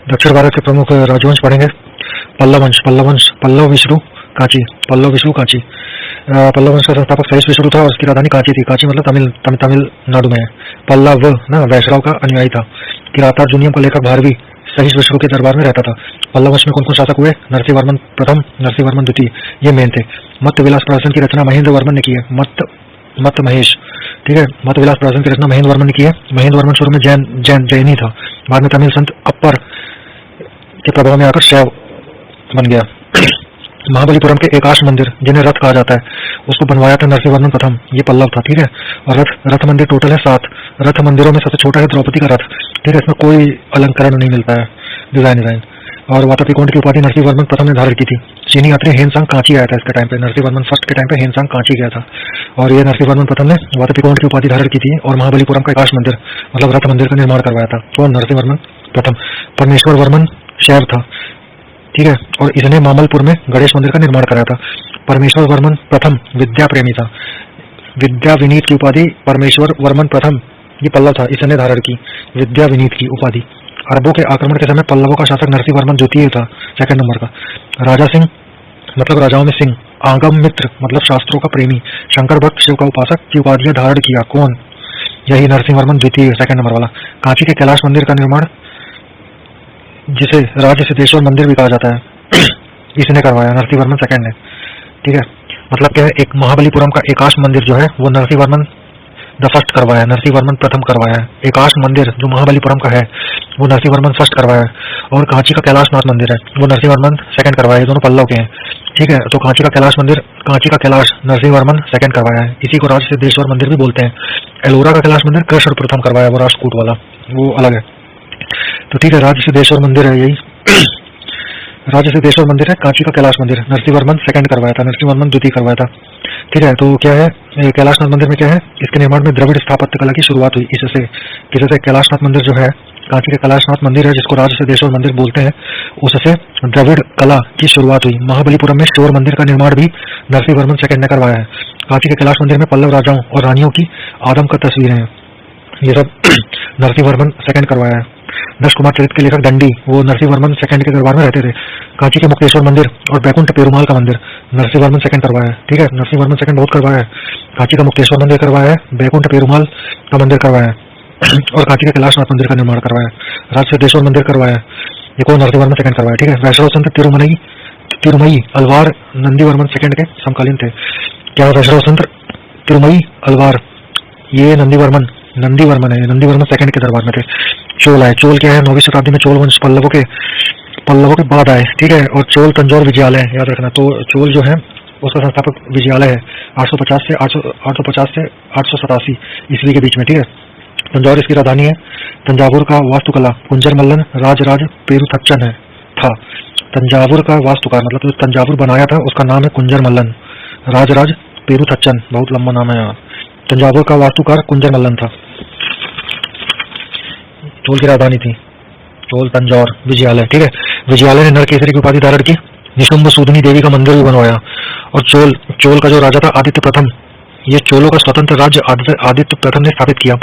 दक्षिण भारत के प्रमुख राजवंश पढ़ेंगे। पल्लव वंश, पल्लव विष्णु कांची, पल्लव विष्णु कांची। पल्लव वंश का संस्थापक सहिष्णु विष्णु था और उसकी राजधानी कांची थी। कांची मतलब तमिलनाडु में है। पल्लव ना वैष्णव का अनुयायी था। किराता अर्जुनियम का लेखक भारवी सहिष्णु विष्णु के दरबार में रहता था। पल्लव वंश में कौन कौन शासक हुए? नरसिंह वर्मन प्रथम, नरसिंह वर्मन द्वितीय, ये मेन थे। मत्त विलास प्रहसन की रचना महेंद्र वर्मन ने की है। मत्त महेश, ठीक है। मत्त विलास प्रहसन की रचना महेंद्र वर्मन ने की है। महेंद्र वर्मन शुरू में जैनी था, बाद में तमिल संत अपर के प्रभाव में आकर शैव बन गया। महाबलीपुरम के एकाश मंदिर जिन्हें रथ कहा जाता है, उसको बनवाया था नरसिंह वर्मन प्रथम, ये पल्लव था, ठीक है। और रथ मंदिर टोटल है 7। रथ मंदिरों में सबसे छोटा है द्रौपदी का रथ, ठीक है। इसमें कोई अलंकरण नहीं मिलता है, डिजाइन। और वातापिकोंड की उपाधि नरसिंह वर्मन प्रथम ने धारण की थी। चीनी यात्री हेनसांग कांची आया था इसके टाइम पे, नरसिंह वर्मन फर्स्ट के टाइम पे हेनसांग कांची गया था और ये नरसिंह वर्मन प्रथम ने वातापिकोंड की उपाधि धारण की थी और महाबलीपुरम का एकाश मंदिर मतलब रथ मंदिर का निर्माण करवाया था। तो नरसिंह वर्मन प्रथम। परमेश्वर वर्मन शैव था, ठीक है, और इसने मामलपुर में गणेश मंदिर का निर्माण कराया था। परमेश्वर वर्मन प्रथम विद्या प्रेमी था। विद्या विनीत की उपाधि परमेश्वर वर्मन प्रथम, ये पल्लव था, इसने धारण की विद्या विनीत की उपाधि। अरबों के आक्रमण के समय पल्लवों का शासक नरसिंह वर्मन द्वितीय था, सेकंड नंबर का। राजा सिंह मतलब राजाओं में सिंह। आगम मित्र मतलब शास्त्रों का प्रेमी। शंकर भक्त शिव का उपासक की उपाधियां धारण किया, कौन? यही नरसिंह वर्मन द्वितीय, सेकंड नंबर वाला। कांची के कैलाश मंदिर का निर्माण, जिसे राज सिद्धेश्वर मंदिर भी कहा जाता है, इसने करवाया, नरसिंह वर्मन सेकंड है, ठीक है। मतलब क्या है, एक महाबलीपुरम का एकाश मंदिर जो है वो नरसिंह वर्मन द फर्स्ट करवाया है, नरसिंह वर्मन प्रथम करवाया है। एकाश मंदिर जो महाबलीपुरम का है वो नरसिंह वर्मन फर्स्ट करवाया है और कांची का कैलाशनाथ मंदिर है वो नरसिंह वर्मन सेकंड करवाया है। दोनों पल्लव के हैं, ठीक है। तो कांची का कैलाश मंदिर, कांची का कैलाश नरसिंह वर्मन सेकंड करवाया है। इसी को राज सिद्धेश्वर मंदिर भी बोलते हैं। एलोरा का कैलाश मंदिर कृष्ण प्रथम करवाया, वो राष्ट्रकूट वाला, वो अलग है। तो ठीक है, राज सिद्धेश्वर मंदिर है यही राज सिद्धेश्वर मंदिर है। कांची का कैलाश मंदिर नरसिंह वर्मन सेकंड करवाया था, नरसिंह वर्मन द्वितीय करवाया था, ठीक है। तो क्या है कैलाशनाथ मंदिर में क्या है, इसके निर्माण में द्रविड़ स्थापत्य कला की शुरुआत हुई। इससे कैलाशनाथ मंदिर जो है, कांची के कैलाशनाथ मंदिर है जिसको राज सिद्धेश्वर मंदिर बोलते हैं, उससे द्रविड़ कला की शुरुआत हुई। महाबलीपुरम में शिवर मंदिर का निर्माण भी नरसिंह वर्मन सेकंड ने करवाया है। कांची के कैलाश मंदिर में पल्लव राजाओं और रानियों की आदमकद तस्वीरें हैं, ये सब नरसिंह वर्मन सेकंड करवाया है। दक्ष कुमार चरित्र के लेखक दंडी वो नरसिंह वर्मन सेकंड के दरबार में रहते थे। कांची के मुक्तेश्वर मंदिर और बैकुंठ पेरुमाल का मंदिर नरसिंह वर्मन सेकंड करवाया है, ठीक है। नरसिंह वर्मन सेकंड बहुत करवाया है। कांची का मुक्तेश्वर मंदिर करवाया है, बैकुंठ पेरुमाल का मंदिर करवाया है और कांची के कैलाशनाथ मंदिर का निर्माण करवाया है। राज सिद्धेश्वर मंदिर करवाया है, ये को नरसिंह वर्मन सेकंड करवाया, ठीक है। वैष्णव संत तिरुमई अलवार नंदी वर्मन सेकंड के समकालीन थे। क्या वैष्णव संत तिरुमई अलवार ये नंदी वर्मन है, नंदी वर्मन सेकंड के दरबार में थे। चोल आए, चोल क्या है, 9वीं शताब्दी में चोल वंश पल्लवों के बाद आए, ठीक है। और चोल तंजौर विजयालय याद रखना। तो चोल जो है उसका संस्थापक विजयालय है 850 से 887 ईस्वी के बीच में, ठीक है। तंजौर इसकी राजधानी है। तंजावुर का वास्तुकला कुंजर मल्लन राजराज पेरुथच्चन था। तंजावुर का वास्तुकार मतलब जो तंजावुर बनाया था उसका नाम है कुंजर मल्लन राजराज पेरुथच्चन, बहुत लंबा नाम है यार। तंजावुर का वास्तुकार कुंजर मल्लन था। चोल की राजधानी थी चोल तंजौर विजयालय, ठीक है। विजयालय ने नरकेसरी की उपाधि धारण की। निशुंभ सूदनी देवी का मंदिर भी बनवाया। और चोल का जो राजा था आदित्य प्रथम, ये चोलों का स्वतंत्र राज्य आदित्य प्रथम ने स्थापित किया।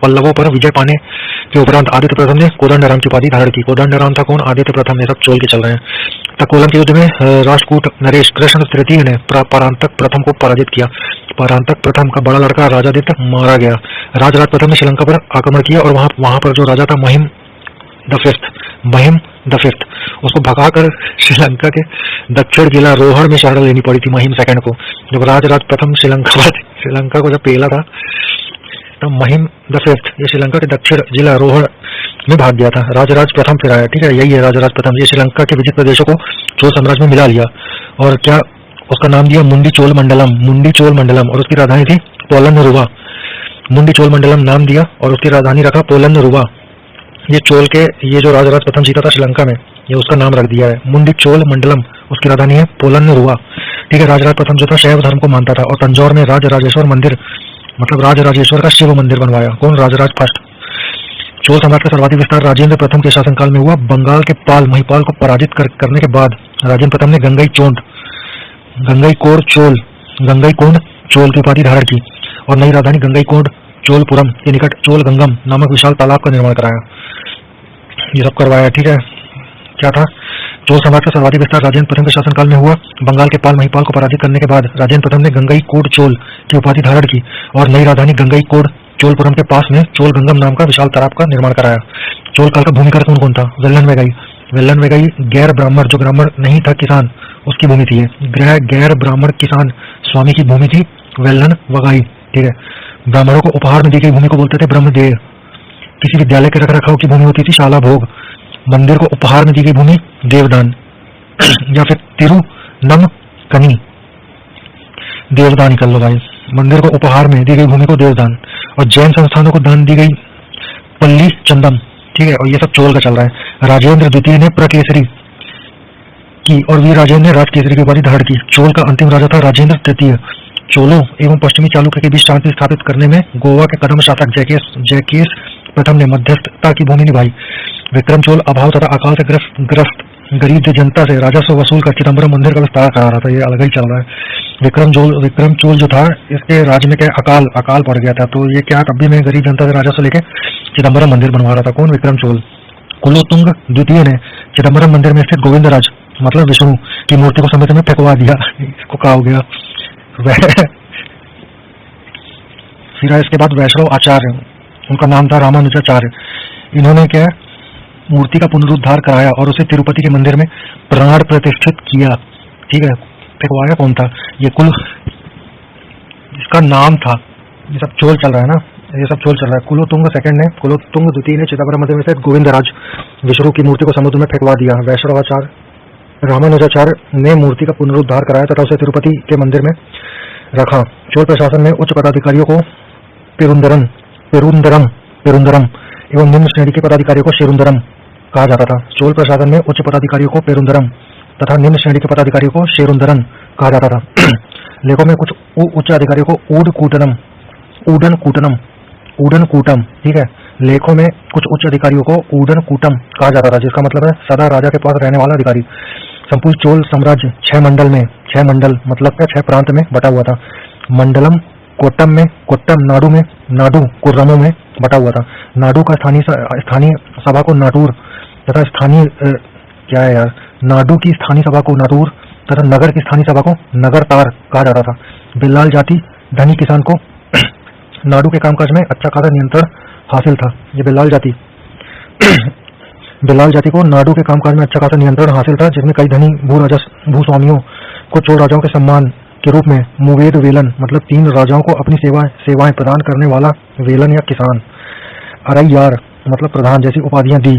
पल्लवों पर विजय पाने के उपरांत आदित्य प्रथम ने कोदंडराम की उपाधि धारण की। कोदंडराम था कौन? आदित्य प्रथम। ये सब चोल के चल रहे हैं। तकोलम के युद्ध में राष्ट्रकूट नरेश कृष्ण तृतीय ने परांतक प्रथम को पराजित किया। परांतक प्रथम का बड़ा लड़का राजादित्य मारा गया। राजराज प्रथम ने श्रीलंका पर आक्रमण किया और वहां पर जो राजा था महिम द फिफ्थ, उसको भगाकर श्रीलंका के दक्षिण जिला रोहड़ में शरण लेनी पड़ी थी महिम सेकंड को। जब राजराज प्रथम श्रीलंका को जब पेला था तब महिम द फिफ्थ ये श्रीलंका के दक्षिण जिला रोहड़ में भाग गया था। राजराज प्रथम फिर आया, ठीक है। यही है राजराज प्रथम। ये श्रीलंका के विजित प्रदेशों को चोल साम्राज्य में मिला लिया और क्या उसका नाम दिया मुंडी चोल मंडलम और उसकी राजधानी थी पोलन्नरुवा। मुंडी चोल मंडलम नाम दिया और उसकी राजधानी रखा पोलन्नरुवा। ये चोल के ये जो राजराज प्रथम जीता था श्रीलंका में, ये उसका नाम रख दिया है मुंडी चोल मंडलम, उसकी राजधानी है पोलन्नरुवा, ठीक है। राजराज प्रथम जो था शैव धर्म को मानता था और तंजौर में राजराजेश्वर मंदिर मतलब राजराजेश्वर का शिव मंदिर बनवाया। कौन? राजराज फर्स्ट। चोल साम्राज्य का सर्वाधिक विस्तार राजेंद्र प्रथम के शासनकाल में हुआ। बंगाल के महिपाल को पराजित करने के बाद राजेंद्र प्रथम ने गंगईकोंड चोल की उपाधि धारण की और नई राजधानी गंगईकोंड चोलपुरम के निकट चोल गंगम नामक विशाल तालाब का निर्माण कराया। ये सब करवाया। ठीक है, क्या था? चोल सम्राट का सर्वाधिक विस्तार राजेंद्र प्रथम के शासनकाल में हुआ। बंगाल के पाल महिपाल को पराजित करने के बाद राजेंद्र प्रथम ने गंगई कोड चोल की उपाधि धारण की और नई राजधानी गंगई कोड चोलपुरम के पास में चोल गंगम नाम का विशाल तालाब का निर्माण कराया। चोल काल का भूमिकर कौन कौन था? वेल्लन वेगाई। वेल्लन वेगाई गैर ब्राह्मण, जो ब्राह्मण नहीं था, किसान, उसकी भूमि थी। गैर ब्राह्मण किसान स्वामी की भूमि थी वेल्लन वगाई। ठीक है, ब्राह्मणों को उपहार में दी गई भूमि को बोलते थे ब्रह्मदेय। किसी विद्यालय के रखरखाव की भूमि होती थी शाला भोग। मंदिर को उपहार में दी गई भूमि देवदान या फिर तिरुनम कनी, देवदान कर लो भाई। मंदिर को उपहार में दी गई भूमि को देवदान। और जैन संस्थानों को दान दी गई पल्ली चंदम। ठीक है, और ये सब चोल का चल रहा है। राजेंद्र द्वितीय ने प्रकेसरी की और वीर राजेंद्र ने राजकेसरी की उपाधि धारण की। चोल का अंतिम राजा था राजेंद्र तृतीय। चोलों एवं पश्चिमी चालुक्य के बीच शांति स्थापित करने में गोवा के कदम शासक जयकेश प्रथम ने मध्यस्थता की भूमि निभाई। विक्रम चोल अभाव तथा अकाल से ग्रस्त गरीब जनता से राजस्व वसूल कर चिदम्बरम मंदिर का विस्तार करा रहा था। ये अलग ही चल रहा है। विक्रम चोल जो था, इसके राज्य में क्या अकाल पड़ गया था, तो ये क्या तब भी मैं गरीब जनता से राजस्व लेके चिदम्बरम मंदिर बनवा रहा था। कौन? विक्रम चोल। कुलोतुंग द्वितीय ने चिदम्बरम मंदिर में स्थित गोविंदराज मतलब विष्णु की मूर्ति को समुद्र में फेंकवा दिया। इसको क्या हो गया? फिर इसके बाद वैष्णव आचार्य, उनका नाम था रामानुजाचार्य। इन्होंने क्या मूर्ति का पुनरुद्धार कराया और उसे तिरुपति के मंदिर में प्राण प्रतिष्ठित किया। ठीक है, फेंकवाया कौन था? ये कुल इसका नाम था। ये सब चोल चल रहा है ना, ये सब चोल चल रहा है। कुलोतुंग द्वितीय ने चिदम्बरम मंदिर में से गोविंदराज विष्णु की मूर्ति को समुद्र में फेंकवा दिया। वैष्णवाचार्य रामानुजाचार्य ने मूर्ति का पुनरुद्धार कराया तथा उसे तिरुपति के मंदिर में रखा। चोल प्रशासन में उच्च पदाधिकारियों को पेरुंदरम एवं निम्न श्रेणी के पदाधिकारियों को शेरुंदरम कहा जाता था। चोल प्रशासन में उच्च पदाधिकारियों को पेरुंदरम तथा निम्न श्रेणी के पदाधिकारियों को शेरुंदरन कहा जाता था। लेखों में कुछ उच्च अधिकारियों को ऊडन कूटम। ठीक है, लेखों में कुछ उच्च अधिकारियों को ऊडन कूटम कहा जाता था, जिसका मतलब है सदा राजा के पास रहने वाला अधिकारी। संपूर्ण चोल साम्राज्य 6 मंडल मतलब क्या 6 प्रांत में बटा हुआ था। मंडलम कोट्टम में, कोट्टम नाडु में, नाडु कुर्रमों में बटा हुआ था। नाडु का स्थानीय सभा को नाटूर तथा नाडु की स्थानीय सभा को नाटूर तथा नगर की स्थानीय सभा को नगरतार कहा जाता था। बिल्लाल जाति धनी किसान को नाडु के कामकाज में अच्छा खासा नियंत्रण हासिल था। ये बिल्लाल जाति को नाडु के कामकाज में अच्छा खासा नियंत्रण हासिल था, जिसमें कई धनी भूस्वामियों को चोल राजाओं के सम्मान के रूप में मुवेद वेलन मतलब 3 राजाओं को अपनी सेवाएं प्रदान करने वाला वेलन या किसान, अरैयार मतलब प्रधान जैसी उपाधियां दी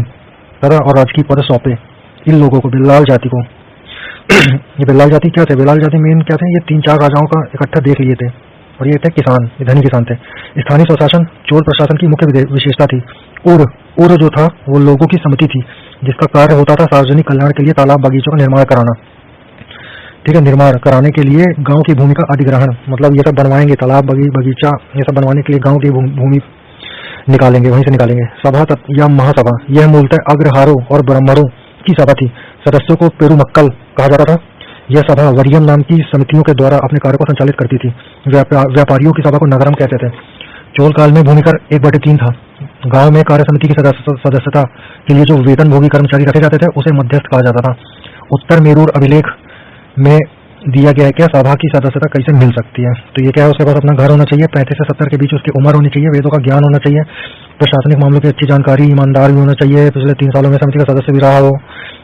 तथा और राजकीय पद सौंपे इन लोगों को, बिल्लाल जाति को। ये बिल्लाल जाति क्या थे? बिल्लाल जाति मेन क्या थे? ये 3-4 राजाओं का इकट्ठा देख लिए थे और ये थे किसान, ये धनी किसान थे। स्थानीय स्वशासन चोल प्रशासन की मुख्य विशेषता थी। उर जो था वो लोगों की समिति थी, जिसका कार्य होता था सार्वजनिक कल्याण के लिए तालाब बगीचों का निर्माण कराना। ठीक है, निर्माण कराने के लिए गांव की भूमि का अधिग्रहण मतलब ये सब बनवाएंगे, तालाब बगीचा ये सब बनवाने के लिए गांव की भूमि निकालेंगे, वहीं से निकालेंगे। सभा या महासभा, यह मूलतः अग्रहारों और ब्राह्मणों की सभा थी। सदस्यों को पेरुमक्कल कहा जाता था। यह सभा वरियम नाम की समितियों के द्वारा अपने कार्य को संचालित करती थी। व्यापारियों की सभा को नगरम कहते थे। चोल काल में भूमिकर 1/3 था। गांव में कार्य समिति की सदस्यता के लिए जो वेतनभोगी कर्मचारी रखे जाते थे उसे मध्यस्थ कहा जाता था। उत्तर मेरूर अभिलेख में दिया गया है क्या सभा की सदस्यता कैसे मिल सकती है। तो ये क्या है, उसके पास अपना घर होना चाहिए, 35 से 70 के बीच उसकी उम्र होनी चाहिए, वेदों का ज्ञान होना चाहिए, प्रशासनिक मामलों की अच्छी जानकारी, ईमानदार भी होना चाहिए, पिछले 3 सालों में समिति का सदस्य भी रहा हो,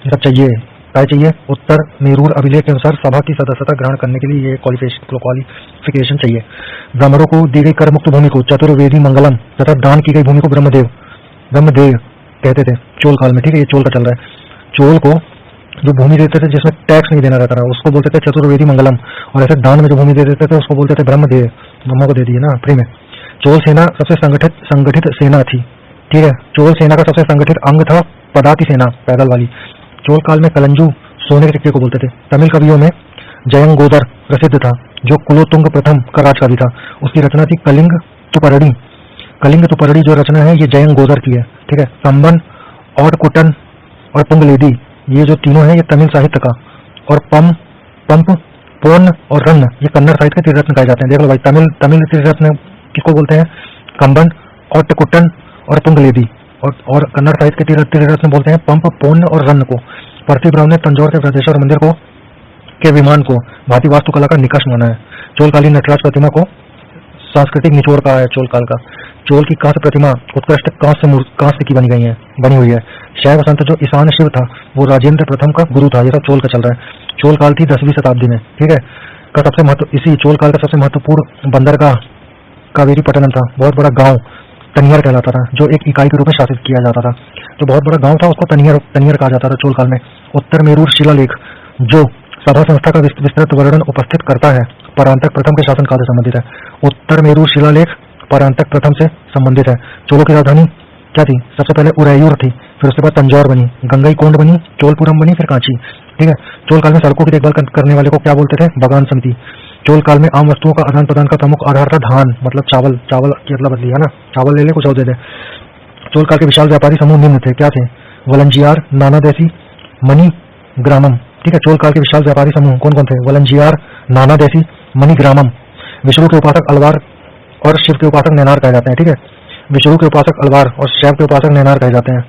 ये सब चाहिए। उत्तर मेरूर अभिलेख के अनुसार सभा की सदस्यता ग्रहण करने के लिए ये क्वालिफिकेशन चाहिए। ब्राह्मणों को दी गई कर मुक्त भूमि को चतुर्वेदी मंगलम तथा दान की गई भूमि को ब्रह्मदेव कहते थे चोल काल में। ठीक है, ये चोल का चल रहा है। चोल को जो भूमि देते थे जिसमें टैक्स नहीं देना रहता था उसको बोलते थे चतुर्वेदी मंगलम, और ऐसे दान में जो भूमि दे देते थे उसको बोलते थे ब्रह्मदेव, ब्रह्मा को दे दिए ना फ्री में। चोल सेना सबसे संगठित सेना थी। ठीक है, चोल सेना का सबसे संगठित अंग था पदाति सेना, पैदल वाली। चोल काल में कलंजू सोने के सिक्के को बोलते थे। तमिल कवियों में जयंगोदर प्रसिद्ध था, जो कुलोतुंग प्रथम का राजकवि था। उसकी रचना थी कलिंग तुपरड़ी जो रचना है ये जयंगोदर की है। ठीक है, कंबन और कुटन और पुंगलेदी ये जो तीनों हैं ये तमिल साहित्य का, और पंप पोन और रन्न ये कन्नड़ साहित्य के त्रिरत्न कहे जाते हैं। देख लो भाई, तमिल त्रिरत्न किसको बोलते हैं? कंबन और कुटन और पुंगलेदी, और कन्नड़ साहित्य के तीरथ में बोलते हैं पंप, पौन्य और रन्न को। परशुराम ने तंजौर के बृहदेश्वर मंदिर को के विमान को भारतीय वास्तुकला का निकष माना है। चोलकालीन नटराज प्रतिमा को सांस्कृतिक निचोड़ कहा है चोल काल का। चोल की कांस्य प्रतिमा उत्कृष्ट कांस्य की बनी हुई है। शैव संत जो ईशान शिव था वो राजेंद्र प्रथम का गुरु था। ये सब चोल का चल रहा है। चोल काल थी 10वीं शताब्दी में, ठीक है। इसी चोल काल का सबसे महत्वपूर्ण बंदरगाह कावेरीपट्टनम था। बहुत बड़ा गांव तनियर कहलाता था, जो एक इकाई के रूप में शासित किया जाता था। जो बहुत बड़ा गांव था उसको तनियर कहा जाता था चोल काल में। उत्तर मेरूर शिलालेख जो सभा संस्था का विस्तृत वर्णन उपस्थित करता है परांतक प्रथम के शासनकाल से संबंधित है। उत्तर मेरूर शिलालेख परांतक प्रथम से संबंधित है। चोलों की राजधानी क्या थी? सबसे पहले उरैयूर थी, फिर उसके बाद तंजौर बनी, गंगईकोंड बनी, चोलपुरम बनी, फिर कांची, ठीक है। चोल काल में सड़कों की देखभाल करने वाले को क्या बोलते थे? बगान समिति। चोल काल में आम वस्तुओं का आदान प्रदान का प्रमुख आधार था धान, मतलब चावल की अदला बदली, है ना, चावल ले ले कुछ और दे दे। चोल काल के विशाल व्यापारी समूह निम्न थे, क्या थे? वलंजियार, नानादेशी, मणि ग्रामम, ठीक है। चोल काल के विशाल व्यापारी समूह कौन कौन थे? वलंजियार, नानादेशी, मणि ग्रामम। विष्णु के उपासक अलवार और शिव के उपासक नैनार कहे जाते हैं, ठीक है। विष्णु के उपासक अलवार और शैव के उपासक नैनार कहे जाते हैं।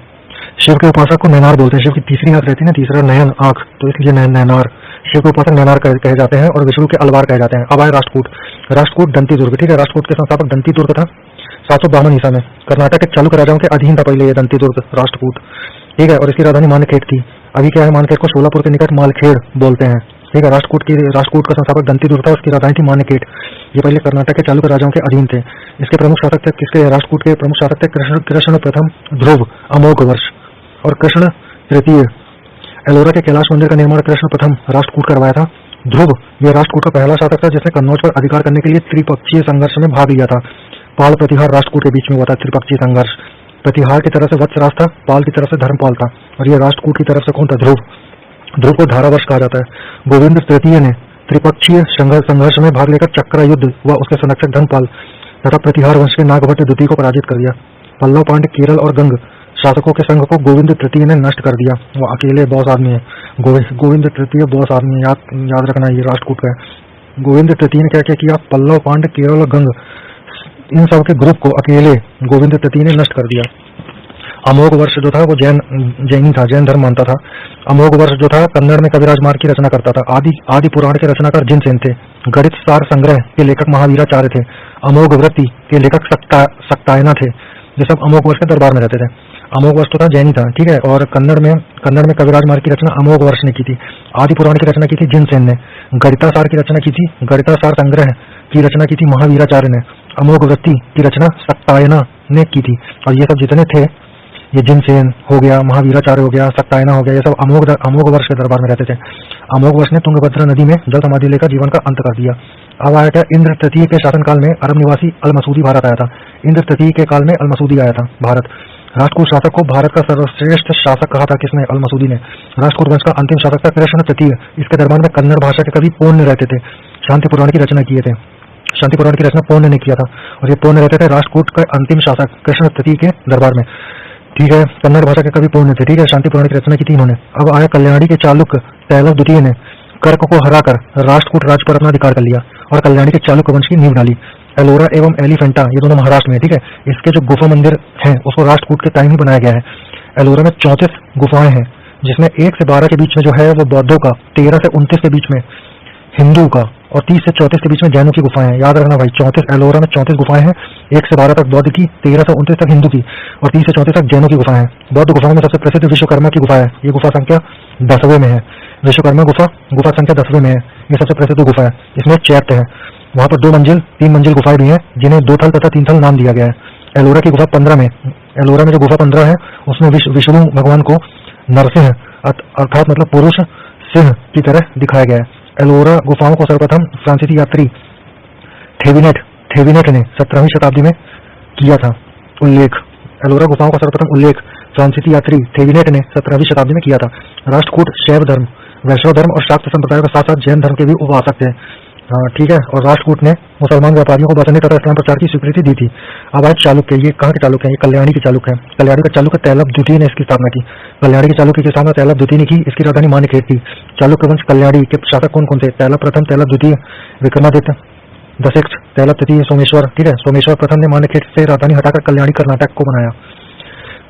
शिव के उपासक को नैनार बोलते हैं। शिव की तीसरी आंख रहती है ना, तीसरा नयन आंख, तो इसलिए नैनार। शिव के उपासक नैनार कहे जाते हैं और विष्णु के अलवार कहे जाते हैं। अब आए राष्ट्रकूट दंती दुर्ग, ठीक है। राष्ट्रकूट के संस्थापक दंती दुर्ग था 752 ईसा में। कर्नाटक के चालुक्य राजाओं के अधीन था पहले ये दंती दुर्ग राष्ट्रकूट, ठीक है। और इसकी राजधानी मानखेड़ थी। अभी क्या है, मानखेड़ को सोलापुर के निकट मालखेड़ बोलते हैं, ठीक है। राष्ट्रकूट का संस्थापक दंती दुर्ग था, उसकी राजधानी थी मानखेड़। ये पहले कर्नाटक के चालुक्य राजाओं के अधीन थे। इसके प्रमुख शासक थे किसके? राष्ट्रकूट के प्रमुख शासक थे कृष्ण प्रथम ध्रुव अमोघ वर्ष और कृष्ण तृतीय। एलोरा के कैलाश मंदिर का निर्माण कृष्ण प्रथम राष्ट्रकूट करवाया था। ध्रुव यह राष्ट्रकूट का पहला शासक था जिसने कन्नौज पर अधिकार करने के लिए त्रिपक्षीय संघर्ष में भाग लिया था। पाल प्रतिहार राष्ट्रकूट के बीच में हुआ था त्रिपक्षीय संघर्ष। प्रतिहार की तरफ से वत्सराज था, पाल की तरफ से धर्मपाल था, और यह राष्ट्रकूट की तरफ से कौन था? ध्रुव को धारावर्ष कहा जाता है। गोविंद तृतीय ने त्रिपक्षीय संघर्ष में भाग लेकर चक्रा युद्ध व उसके संरक्षक धर्मपाल तथा प्रतिहार वंश के नागभट्ट द्वितीय को पराजित कर दिया। पल्लव, पांड्य, केरल और गंग शासकों के संघ को गोविंद तृतीय ने नष्ट कर दिया। वो अकेले बॉस आदमी है, गोविंद तृतीय बॉस आदमी है, याद रखना, ये राष्ट्रकूट का है। गोविंद तृतीय ने क्या क्या किया? पल्लव, पांड्य, केरल और गंग इन सब के ग्रुप को अकेले गोविंद तृतीय ने नष्ट कर दिया। अमोघ वर्ष जो था वो जैनी था, जैन धर्म मानता था। अमोघ वर्ष जो था कन्नड़ में कविराज मार्ग की रचना करता था। आदि पुराण के रचनाकार जिनसेन थे। गणित सार संग्रह के लेखक महावीराचार्य थे। अमोघ वृत्ति के लेखक सक्तायना थे। ये सब अमोघ वर्ष के दरबार में रहते थे। अमोघ वर्ष तो था जैनी था, ठीक है। और कन्नड़ में कविराज मार्ग की रचना अमोघ वर्ष ने की थी। आदि पुराण की रचना की थी जिनसेन ने। गणितासार की रचना की थी, गणितासार संग्रह की रचना की थी महावीराचार्य ने। अमोघ वृत्ति की रचना सक्तायना ने की थी। और ये सब जितने थे, ये जिनसेन हो गया, महावीराचार्य हो गया, सक्तायना हो गया, ये सब अमोघ वर्ष के दरबार में रहते थे। अमोघ वर्ष ने तुंगभद्रा नदी में जल समाधि लेकर जीवन का अंत कर दिया। अब आया था इंद्र तृतीय के शासनकाल में अरब निवासी अलमसूदी भारत आया था। इंद्र तृतीय के काल में अलमसूदी आया था भारत। राष्ट्रकूट शासक को भारत का सर्वश्रेष्ठ शासक कहा था किसने? अलमसूदी ने। राष्ट्रकूट वंश का अंतिम शासक था कृष्ण तृतीय। इसके दरबार में कन्नड़ भाषा के कवि पौन्य रहते थे। शांति पुराण की रचना किए थे। शांति पुराण की रचना पौन्य ने किया था, और ये पौन्य रहते थे राष्ट्रकूट का अंतिम शासक कृष्ण तृतीय के दरबार में, ठीक है। कन्नड़ भाषा के कवि पौन्य थे, ठीक है। शांति पुराण की रचना की थी इन्होंने। अब आया कल्याणी के चालुक्य तैलव द्वितीय ने कर्क को हराकर राष्ट्रकूट राज्य पर अपना अधिकार कर लिया और कल्याणी के चालुक्य वंश की नींव डाली। एलोरा एवं एलिफेंटा ये दोनों महाराष्ट्र में, ठीक है। इसके जो गुफा मंदिर हैं उसको राष्ट्रकूट के टाइम ही बनाया गया है। एलोरा में 34 गुफाएं हैं, जिसमें 1 से 12 के बीच में जो है वो बौद्धों का, 13 से 29 के बीच में हिंदू का, और 30 से 34 के बीच में जैनों की गुफाएं हैं। याद रखना भाई, 34 एलोरा में 34 गुफाएं हैं, 1 से 12 तक बौद्ध की, 13 से 29 तक हिंदू की, और 30 से 34 तक जैनों की गुफाएं हैं। बौद्ध गुफाओं में सबसे प्रसिद्ध विश्वकर्मा की गुफा है। ये गुफा संख्या 10वें में है। विश्वकर्मा गुफा संख्या 10वें में है। ये सबसे प्रसिद्ध गुफा है। इसमें चैत्य है। वहाँ पर 2 मंजिल 3 मंजिल गुफाएं भी हैं, जिन्हें 2 थल तथा 3 थल नाम दिया गया है। एलोरा की गुफा 15 में, एलोरा में जो गुफा 15 है उसमें विष्णु भगवान को नरसिंह अर्थात मतलब पुरुष सिंह की तरह दिखाया गया है। एलोरा गुफाओं को सर्वप्रथम फ्रांसीसी यात्री थेविनेट ने 17वीं शताब्दी में किया था उल्लेख। एलोरा गुफाओं का सर्वप्रथम उल्लेख फ्रांसीसी यात्री थेविनेट ने 17वीं शताब्दी में किया था। राष्ट्रकूट शैव धर्म, वैष्णव धर्म और शाक्त संप्रदाय के साथ साथ जैन धर्म के भी उपासक थे, ठीक है। और राष्ट्रकूट ने मुसलमान व्यापारियों को बसने तथा इस्लाम प्रचार की स्वीकृति दी थी। अब आज चालुक्य, ये कहाँ के चालुक्य हैं? ये कल्याणी के चालुक्य हैं। कल्याणी का चालुक्य तैलव द्वितीय ने इसकी स्थापना की। कल्याणी के चालुक्य की स्थापना तैलव द्वितीय ने की। इसकी राजधानी मानखेड़ थी। चालुक्य वंश कल्याणी के शासक कौन कौन थे? तैलव प्रथम, तैलव द्वितीय, विक्रमादित्य, दशिक्ष, तैलव तृतीय, सोमेश्वर, ठीक है। सोमेश्वर प्रथम ने मानखेड़ से राजधानी हटाकर कल्याणी कर्नाटक को बनाया।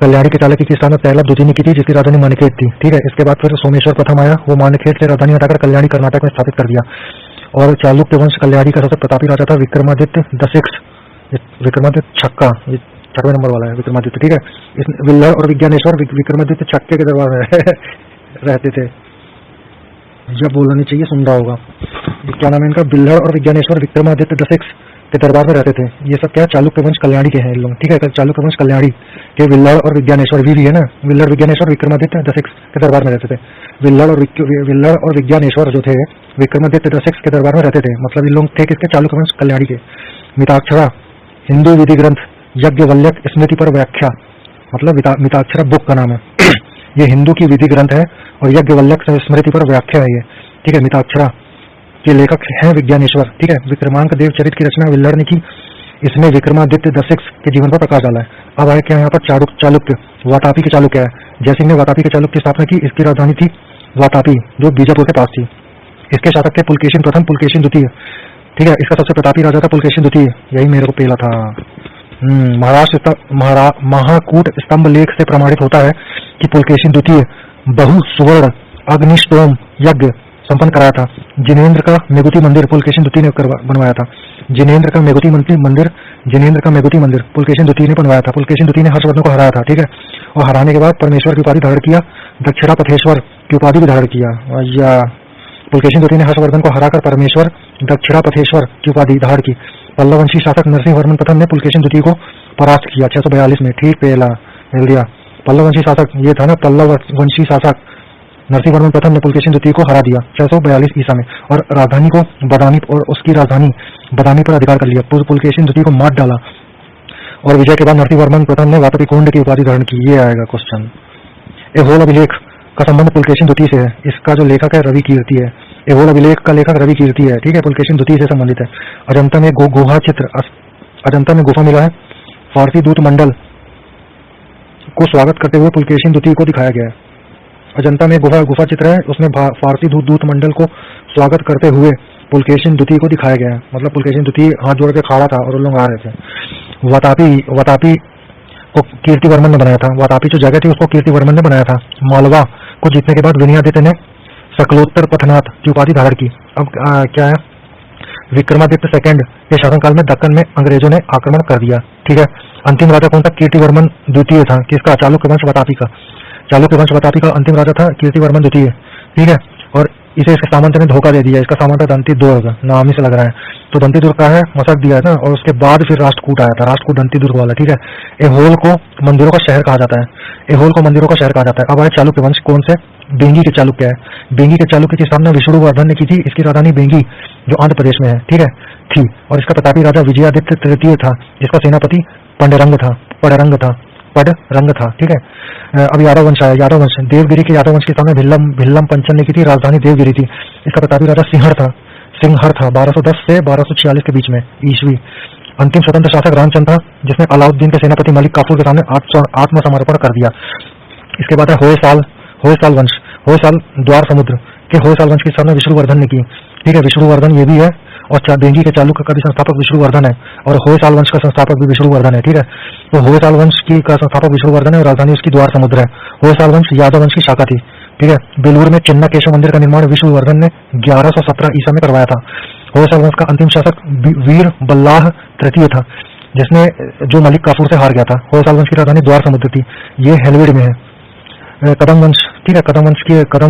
कल्याणी के चालुक्य की स्थान में पहला द्वितीय की थी, जिसकी राजधानी माणिखेत थी। ठीक है, इसके बाद फिर सोमेश्वर प्रथम आया, वो माणिखेत से राजधानी हटाकर कल्याणी कर्नाटक में स्थापित कर दिया। और चालुक्य वंश कल्याणी का सबसे प्रतापी राजा था विक्रमादित्य द सिक्स्थ, विक्रमादित्य छक्का, ये 6वें नंबर वाला है विक्रमादित्य। ठीक है, इस विल्लड़ और विज्ञानेश्वर विक्रमादित्य छक्के के दरबार में रहते थे। जब बोलना नहीं चाहिए, सुन रहा होगा। क्या नाम है इनका? विल्लड़ और विज्ञानेश्वर विक्रमादित्य द सिक्स्थ के दरबार में रहते थे। ये सब क्या है? चालुक्य वंश कल्याणी के हैं लोग। ठीक है, चालुक्य वंश कल्याणी के विल्लड़ और विज्ञानेश्वर भी है ना, विल्लड़ विज्ञानेश्वर विक्रमादित्य द सिक्स्थ के दरबार में रहते थे। विल्लड़ और विज्ञानेश्वर जो थे विक्रमादित्य द सिक्स्थ के दरबार में रहते थे। मतलब ये लोग थे किसके? चालुक्य वंश कल्याणी के। मिताक्षरा हिंदू विधि ग्रंथ यज्ञवल्क्य स्मृति पर व्याख्या, मतलब मिताक्षरा बुक का नाम है। ये हिंदू की विधि ग्रंथ है और यज्ञवल्क्य स्मृति पर व्याख्या है ये। ठीक है, मिताक्षरा के लेखक हैं विज्ञानेश्वर। ठीक है, विक्रमांक देव चरित की रचना विल्लड़ ने की। इसमें विक्रमादित्य द सिक्स्थ के जीवन पर प्रकाश डाला है। अब आए क्या यहाँ पर? चालुक्य, वातापी के चालुक्य है। जयसिंह ने वातापी के चालुक्य की स्थापना की। इसकी राजधानी थी वातापी, जो बीजापुर के पास थी। इसके शासक थे पुलकेशिन प्रथम, पुलकेशिन द्वितीय। ठीक है, इसका सबसे प्रतापी राजा था पुलकेशिन द्वितीय। यही मेरे को पेला था। महाकूट स्तंभ लेख से प्रमाणित होता है कि पुलकेशिन द्वितीय बहु सुवर्ण अग्निष्टोम यज्ञ संपन्न कराया था। जिनेन्द्र का मेघुती मंदिर पुलकेशिन द्वितीय ने बनवाया था। जिनेन्द्र का मेघुती मंदिर पुलकेशिन द्वितीय ने बनवाया था। पुलकेशिन द्वितीय ने हर्षवर्धन को हराया था। ठीक है, और हराने के बाद परमेश्वर की उपाधि धारण किया, दक्षिणापथेश्वर की उपाधि भी धारण किया। या पुलकेशिन द्वितीय ने हर्षवर्धन को हराकर परमेश्वर दक्षिणापथेश्वर की उपाधि धारण की। पल्लववंशी शासक नरसिंह वर्मन प्रथम ने पुलकेशिन द्वितीय को परास्त किया 642 में। ठीक पेला मिल दिया। पल्लववंशी शासक ये था ना, पल्लववंशी शासक नरसिंह वर्मन प्रथम ने पुलकेशिन द्वितीय को हरा दिया 642 ईसा में, और राजधानी को बदामी और उसकी राजधानी बदामी पर अधिकार कर लिया। पुलकेशिन द्वितीय को मार डाला और विजय के बाद नरसिंह वर्मन प्रथम ने वातापी कुंड की उपाधि धारण की। ये आएगा क्वेश्चन। एहोल अभिलेख का संबंध पुलकेशिन द्वितीय से है। इसका जो लेखक है रवि कीर्ति है। एहोल अभिलेख का लेखक रवि कीर्ति है। ठीक है, पुलकेशिन द्वितीय से संबंधित है। अजंता में गुहा चित्र, अजंता में गुफा मिला है। फारसी दूत मंडल को स्वागत करते हुए पुलकेशिन द्वितीय को दिखाया गया है। अजंता में गुफा चित्र है, उसमें फारसी दूत मंडल को स्वागत करते हुए पुलकेशिन द्वितीय को दिखाया गया है। मतलब पुलकेशिन द्वितीय हाथ जोड़ के खड़ा था और लोग आ रहे थे। वातापी को कीर्तिवर्मन ने बनाया था। वातापी जो जगह थी उसको कीर्तिवर्मन ने बनाया था। मालवा को जीतने के बाद विनयादित्य ने सकलोत्तर पथनाथ की उपाधि धारण की। अब क्या है? विक्रमादित्य सेकंड के शासनकाल में दक्कन में अंग्रेजों ने आक्रमण कर दिया। ठीक है, अंतिम राजा कौन था? कीर्तिवर्मन द्वितीय था। किसका? चालुक्य वंश वातापी का। चालुक्य वंश वातापी का अंतिम राजा था कीर्तिवर्मन द्वितीय। ठीक है, और इसे इसके सामंत ने धोखा दे दिया। इसका सामंत है दंतीदुर्ग, नाम ही से लग रहा है। तो दंतीदुर्ग का है, मसक दिया था, और उसके बाद फिर राष्ट्रकूट आया था, राष्ट्रकूट दंतीदुर्ग वाला। ठीक है, एहोल को मंदिरों का शहर कहा जाता है। एहोल को मंदिरों का शहर कहा जाता है। अब आए चालुक्य वंश कौन से? बेंगी के चालुक्य है। बेंगी के चालुक्य की स्थापना विष्णुवर्धन ने की थी। इसकी राजधानी बेंगी जो आंध्र प्रदेश में है। ठीक है, थी। और इसका प्रतापी राजा विजयादित्य तृतीय था, जिसका सेनापति पडरंग था। ठीक है, अब यादव वंश आया। यादव वंश देवगिरी के यादव वंश के सामने भिल्लम पंचन ने की थी। राजधानी देवगिरी थी। इसका प्रतापी राजा सिंहर था 1210 से 1246 के बीच में ईस्वी। अंतिम स्वतंत्र शासक रामचंद्र था, जिसने अलाउद्दीन के सेनापति मलिक काफूर के सामने आत्मसमर्पण कर दिया। इसके बाद है होयसाल वंश। होयसाल द्वार समुद्र के होयसाल वंश की स्थापना विष्णुवर्धन ने की। ठीक है, विष्णुवर्धन ये भी है, और बेंगी के चालुक्य का भी संस्थापक विष्णुवर्धन है, और होयसाल वंश का संस्थापक भी विष्णुवर्धन है। ठीक है, तो होयसाल वंश की का संस्थापक विष्णुवर्धन है और राजधानी उसकी द्वार समुद्र है। होयसाल वंश यादव वंश की शाखा थी। ठीक है, बेलूर में चिन्ना केशव मंदिर का निर्माण विष्णुवर्धन ने 1117 ईसा में करवाया था। होयसाल वंश का अंतिम शासक वीर बल्लाह तृतीय था, जिसने जो मलिक काफूर से हार गया था। होयसाल वंश की राजधानी द्वार समुद्र थी। ये हेलवेड में है। कदम वंश। ठीक है, कदम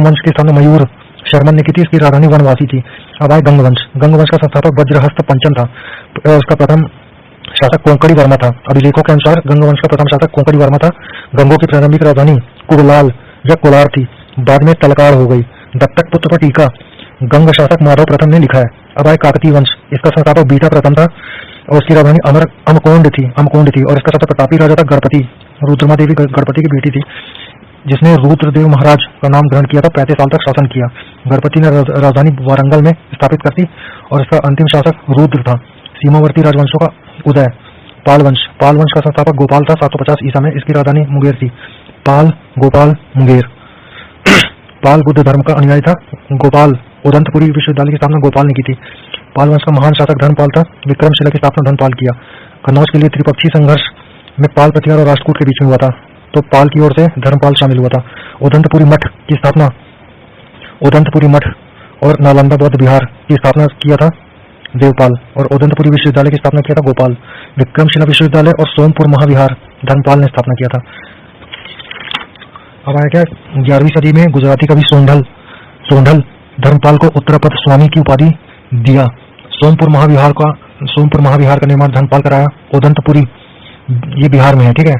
वंश की स्थापना मयूर शर्मन ने की थी। इसकी राजधानी वनवासी थी। अब आए गंग वंश का संस्थापक वज्रहस्त पंचम था। उसका प्रथम शासक कोंकणी वर्मा था। अभिलेखों के अनुसार गंग वंश का प्रथम शासक कोंकणी वर्मा था। गंगों की प्रारंभिक राजधानी कुड़लाल या कोलार थी, बाद में तलकार हो गई। दत्तक पुत्र पर टीका गंग शासक माधव प्रथम ने लिखा है। अब आए काकतीय वंश। इसका संस्थापक बीटा प्रथम था और उसकी राजधानी अमकोंड थी। और इसका सबसे प्रतापी राजा था गणपति। रुद्रमा देवी गणपति की बेटी थी, जिसने रुद्रदेव महाराज का नाम ग्रहण किया था। 35 साल तक शासन किया। गणपति ने राजधानी वारंगल में स्थापित कर दी और इसका अंतिम शासक रुद्र था। सीमावर्ती राजवंशों का उदय। पाल वंश का संस्थापक गोपाल था 750 ईसा में। इसकी राजधानी मुंगेर थी। गोपाल मुंगेर। पाल बुद्ध धर्म का अनुयायी था। गोपाल उदंतपुरी विश्वविद्यालय की स्थापना गोपाल ने की थी। पाल वंश का महान शासक धर्मपाल था। विक्रमशिला की स्थापना धर्मपाल किया। कन्नौज के लिए त्रिपक्षीय संघर्ष में पाल प्रतिहार और राष्ट्रकूट के बीच में हुआ था। तो तो पाल की ओर से धर्मपाल शामिल हुआ था। उदंतपुरी मठ की स्थापना, उदंतपुरी मठ और नालंदा बौद्ध विहार की स्थापना किया था देवपाल, और उदंतपुरी विश्वविद्यालय की स्थापना किया था गोपाल। विक्रमशिला विश्वविद्यालय और सोमपुर महाविहार धर्मपाल ने स्थापना किया था। अब आया क्या, 11वीं सदी में गुजराती कवि सोंढल धर्मपाल को उत्तरापद स्वामी की उपाधि दिया। सोमपुर महाविहार का निर्माण धर्मपाल कराया। उदंतपुरी ये बिहार में है, ठीक है।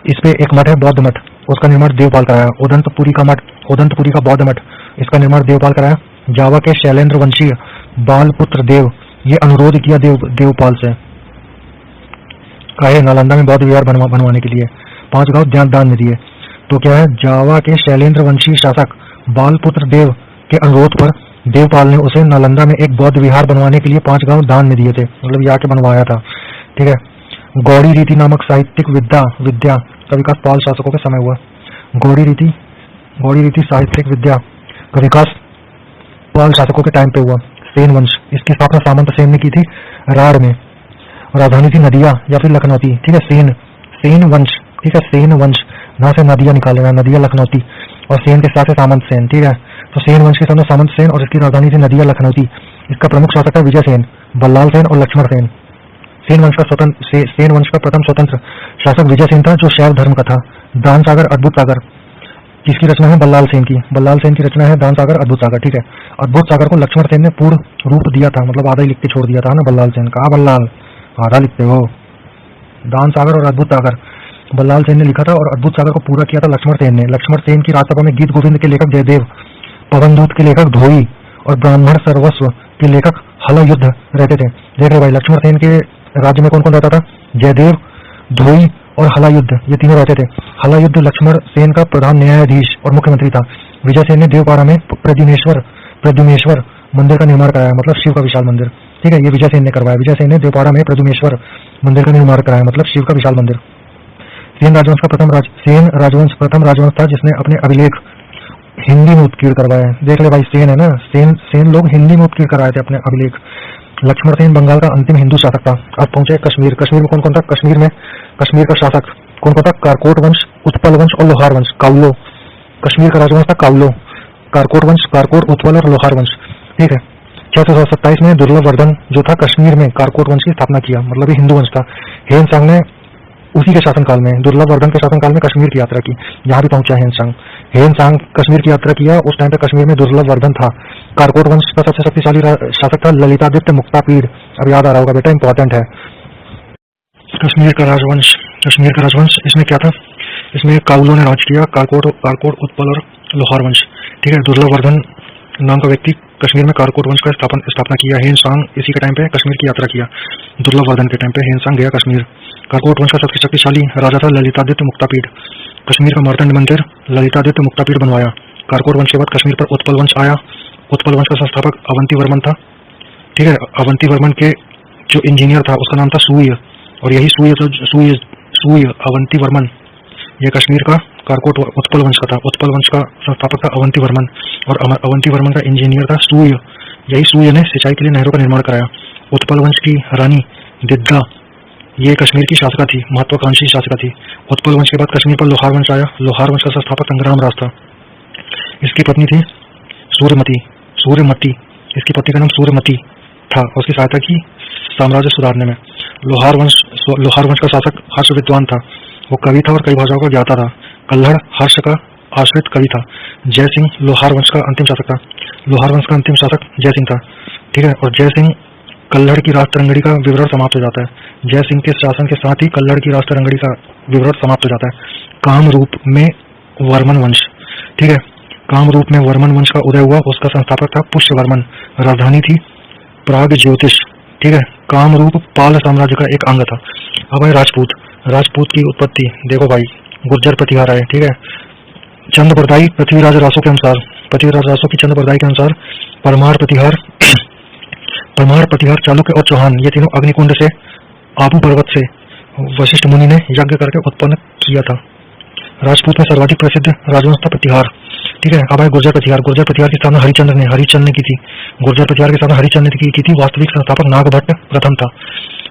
इस पे एक मठ है बौद्ध मठ, उसका निर्माण देवपाल कराया। उदंतपुरी का बौद्ध मठ, इसका निर्माण देवपाल कराया। जावा के शैलेंद्र वंशीय बालपुत्र देव, ये अनुरोध किया देवपाल से, काहे नालंदा में बौद्ध विहार बनवाने के लिए 5 गांव दान में दिए। तो क्या है, जावा के शैलेंद्र वंशी शासक बालपुत्र देव के अनुरोध पर देवपाल ने उसे नालंदा में एक बौद्ध विहार बनवाने के लिए 5 गांव दान में दिए थे, मतलब ये आके बनवाया था, ठीक है। गौड़ी रीति नामक साहित्यिक विद्या का विकास पाल शासकों के समय हुआ। गौड़ी रीति साहित्यिक विद्या का विकास पाल शासकों के टाइम पे हुआ। सेन वंश, इसकी स्थापना सामंत सेन ने की थी राढ़ में, राजधानी थी नदिया या फिर लखनौती, ठीक है। सेन वंश, ठीक है, सेन वंश, यहाँ से नदिया निकाल लेना, नदिया लखनौती, और सेन के साथ है सामंत सेन, ठीक है। तो सेन वंश के सामने सामंत सेन और इसकी राजधानी थी नदिया लखनौती। इसका प्रमुख शासक था विजय सेन, बल्लाल सेन और लक्ष्मण सेन। सेन वंश का प्रथम स्वतंत्र शासक विजय सेन था, जो शैव धर्म का था। दान सागर अद्भुत सागर, जिसकी रचना है बल्लाल सेन की रचना है दान सागर अद्भुत सागर, ठीक है। अद्भुत सागर को लक्ष्मण सेन ने पूर्ण रूप दिया था, मतलब आधा ही लिख के छोड़ दिया था ना बल्लाल सेन का। बल्लाल आधा लिखते हो, दान सागर और अद्भुत सागर बल्लाल सेन ने लिखा था, और अद्भुत सागर को पूरा किया था लक्ष्मण सेन ने। लक्ष्मण सेन की राजसभा में गीत गोविंद के लेखक जयदेव, पवनदूत के लेखक धोई और ब्राह्मण सर्वस्व के लेखक हलयुद्ध रहते थे। देख रहे भाई, लक्ष्मण सेन के राज्य में कौन कौन रहता था? जयदेव, धोई और हलायुद्ध, ये तीनों रहते थे। हलायुद्ध लक्ष्मण सेन का प्रधान न्यायाधीश और मुख्यमंत्री था। विजय सेन ने देवपारा में प्रद्युम्नेश्वर मंदिर का निर्माण कराया, मतलब शिव का विशाल मंदिर, ठीक है। ये विजय सेन ने करवाया। विजय सेन ने देवपारा में प्रद्युम्नेश्वर मंदिर का निर्माण कराया, मतलब शिव का विशाल मंदिर। सेन राजवंश प्रथम राजवंश था जिसने अपने अभिलेख हिंदी में उत्कीर्ण करवाया। देख ले भाई, सेन है ना, सेन लोग हिंदी में उत्कीर्ण कराए थे अपने अभिलेख। लक्ष्मण सेन बंगाल का अंतिम हिंदू शासक था। अब पहुंचे कश्मीर में कौन कौन था? कश्मीर का शासक कौन कौन था? कारकोट वंश, उत्पल वंश और लोहार वंश। काउलो, कश्मीर का राजवंश था काउलो। कारकोट वंश, कारकोट, उत्पल और लोहार वंश, ठीक है। 627 में दुर्लभ वर्धन जो था कश्मीर में कारकोट वंश की स्थापना किया, मतलब ये हिंदू वंश था। हेनसांग ने उसी के शासनकाल में, दुर्लभ वर्धन के शासनकाल में कश्मीर की यात्रा की। यहाँ भी पहुंचा हेनसांग कश्मीर की यात्रा किया। उस टाइम पे कश्मीर में दुर्लभ वर्धन था। कारकोट वंश का सबसे शक्तिशाली शासक था ललितादित्य मुक्तापीड़। अब याद आ रहा होगा बेटा, इंपॉर्टेंट है। कश्मीर का राजवंश इसमें क्या था? इसमें काउलों ने राज किया, कारकोट, उत्पल और लोहार वंश, ठीक है। दुर्लभ वर्धन नाम का व्यक्ति कश्मीर में कारकोट वंश का स्थापना किया। हेनसांग इसी के टाइम पे कश्मीर की यात्रा किया। दुर्लभ वर्धन के टाइम पे हेनसांग गया कश्मीर। कारकोट वंश का सबसे शक्तिशाली राजा था ललितादित्य मुक्तापीड़। कश्मीर का मार्तंड मंदिर ललितादित्य मुक्तापीड़ बनवाया। कारकोट वंश के बाद कश्मीर पर उत्पल वंश आया। उत्पल वंश का संस्थापक अवंती वर्मन था, ठीक है। अवंती वर्मन के जो इंजीनियर था उसका नाम था सूर्य, और यही सूर्य अवंती वर्मन, यह कश्मीर का कारकोट उत्पल वंश का था। उत्पल वंश का संस्थापक था अवंती वर्मन, और अवंती वर्मन का इंजीनियर था सूर्य। यही सूर्य ने सिंचाई के लिए नहरों का निर्माण कराया। उत्पल वंश की रानी दिद्दा, ये कश्मीर की शासका थी, महत्वाकांक्षी शासका थी। उत्पल वंश के बाद कश्मीर पर लोहार वंश आया। लोहार वंश का संस्थापक संग्राम राज था। इसकी पत्नी थी सूर्यमती, इसकी पत्नी का नाम सूर्यमती था, उसकी सहायता की साम्राज्य सुधारने में। लोहार वंश का शासक हर्ष विद्वान था, वो कवि था और कई भाषाओं का ज्ञाता था। कल्हड़ हर्ष का आश्रित कवि था। जय सिंह लोहार वंश का अंतिम शासक था। लोहार वंश का अंतिम शासक जय सिंह था, ठीक है। और जय सिंह कल्हड़ की राजतरंगड़ी का विवरण समाप्त हो जाता है। जय सिंह के शासन के साथ ही कल्हड़ की राजतरंगड़ी का विवरण समाप्त हो जाता है। कामरूप में वर्मन वंश, ठीक है। कामरूप में वर्मन वंश का उदय हुआ। उसका संस्थापक था पुष्यवर्मन। राजधानी थी प्राग ज्योतिष, ठीक है। कामरूप पाल साम्राज्य का एक अंग था। अब है राजपूत की उत्पत्ति देखो भाई, गुर्जर प्रतिहार है, ठीक है। चंद बरदाई पृथ्वीराज रासो की चंद बरदाई के अनुसार परमार प्रतिहार चालुक्य और चौहान, ये तीनों अग्निकुंड से, आबू पर्वत से वशिष्ठ मुनि ने यज्ञ करके उत्पन्न किया था। राजपूत में सर्वाधिक प्रसिद्ध राजवंश था प्रतिहार, ठीक है। अब है गुर्जर प्रतिहार की स्थापना हरिचंद्र ने की थी। गुर्जर प्रतिहार की स्थापना हरिचंद्र ने की थी। वास्तविक संस्थापक नागभट्ट प्रथम था।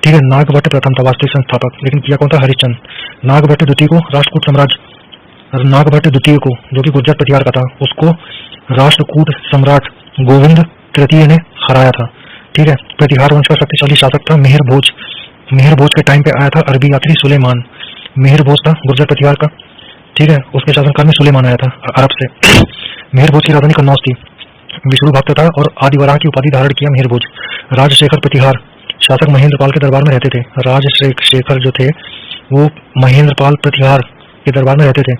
ठीक है। नागभट्ट प्रथम था वास्तविक संस्थापक, लेकिन किया कौन था? हरिश्चंद्र। नागभट्ट द्वितीय को राष्ट्रकूट साम्राज्य, नागभट्ट द्वितीय को जो कि गुर्जर प्रतिहार का था, उसको राष्ट्रकूट सम्राट गोविंद तृतीय ने हराया था। ठीक है। प्रतिहार वंश का शक्तिशाली शासक था मिहिर भोज। मिहिर भोज के टाइम पे आया था अरबी यात्री सुलेमान। मिहिर भोज था गुर्जर प्रतिहार का। ठीक है। उसके शासनकाल में सुलेमान आया था अरब से। मिहिर भोज की राजधानी कन्नौज थी। विष्णु भक्त था और आदिवराह की उपाधि धारण किया मिहिर भोज। राजशेखर प्रतिहार शासक महेंद्रपाल के दरबार में रहते थे। राजशेखर जो थे वो महेंद्रपाल प्रतिहार के दरबार में रहते थे।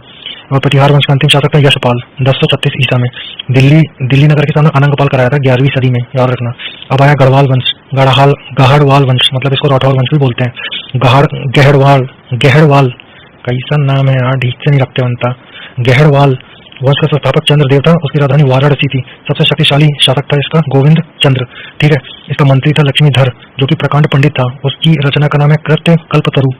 और प्रतिहार वंश का अंतिम शासक था यशपाल 1036 ईसा में। दिल्ली नगर के सामने अनंगपाल कराया था 11वीं सदी में, याद रखना। अब आया गढ़वाल वंश। गहड़वाल वंश, मतलब इसको राठौर वंश भी बोलते हैं। गहड़वाल कैसा नाम है यार, ठीक से नहीं रखते बनता। गहड़वाल वंश का संस्थापक चंद्रदेव था। उसकी राजधानी वाराणसी थी। सबसे शक्तिशाली शासक था इसका गोविंद चंद्र। ठीक है। इसका मंत्री था लक्ष्मीधर जो कि प्रकांड पंडित था। उसकी रचना का नाम है कृत्य कल्पतरु।